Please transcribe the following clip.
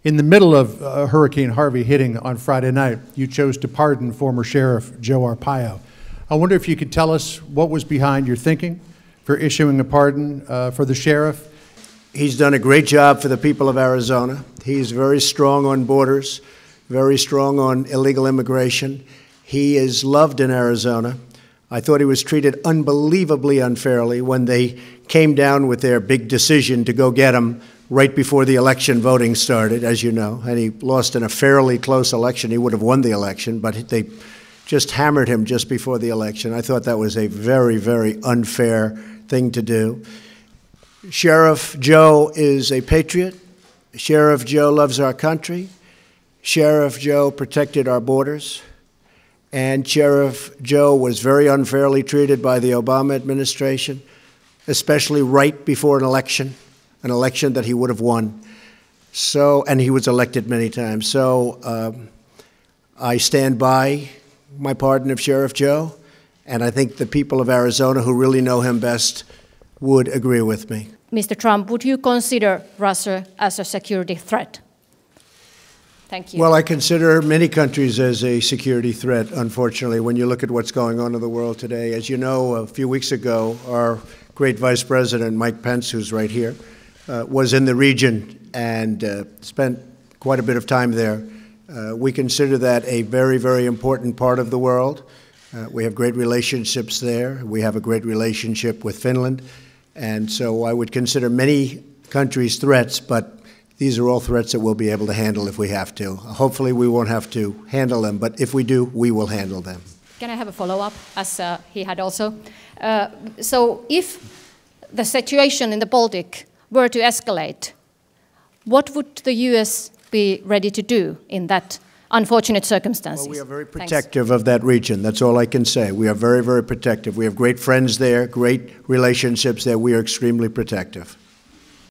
In the middle of Hurricane Harvey hitting on Friday night, you chose to pardon former Sheriff Joe Arpaio. I wonder if you could tell us what was behind your thinking for issuing a pardon for the sheriff. He's done a great job for the people of Arizona. He's very strong on borders, very strong on illegal immigration. He is loved in Arizona. I thought he was treated unbelievably unfairly when they came down with their big decision to go get him right before the election voting started, as you know, and he lost in a fairly close election. He would have won the election, but they just hammered him just before the election. I thought that was a very, very unfair thing to do. Sheriff Joe is a patriot. Sheriff Joe loves our country. Sheriff Joe protected our borders. And Sheriff Joe was very unfairly treated by the Obama administration, especially right before an election that he would have won. So, and he was elected many times. So I stand by my pardon of Sheriff Joe, and I think the people of Arizona who really know him best would agree with me. Mr. Trump, would you consider Russia as a security threat? Thank you. Well, I consider many countries as a security threat, unfortunately, when you look at what's going on in the world today. As you know, a few weeks ago, our great Vice President, Mike Pence, who's right here, was in the region and spent quite a bit of time there. We consider that a very, very important part of the world. We have great relationships there. We have a great relationship with Finland. And so I would consider many countries threats, but these are all threats that we'll be able to handle if we have to. Hopefully we won't have to handle them, but if we do, we will handle them. Can I have a follow-up, as he had also? So if the situation in the Baltic were to escalate, what would the U.S. be ready to do in that unfortunate circumstances? Well, we are very protective of that region. That's all I can say. We are very, very protective. We have great friends there, great relationships there. We are extremely protective.